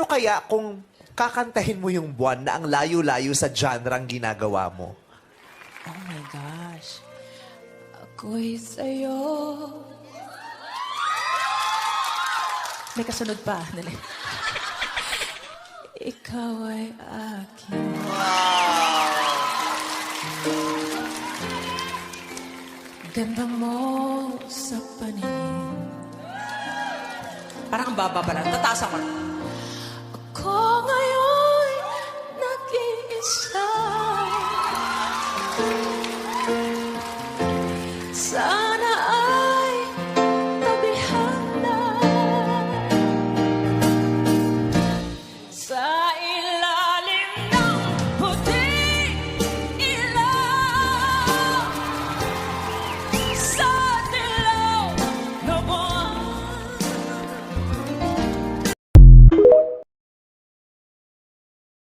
paano kaya kung kakantahin mo yung buwan na ang layo-layo sa genre-ang ginagawa mo? Oh my gosh. Ako'y sa'yo. May kasunod pa. Dali. Ikaw ay akin. Ganda mo sa paningin. Parang ang baba pala. Tataas ako.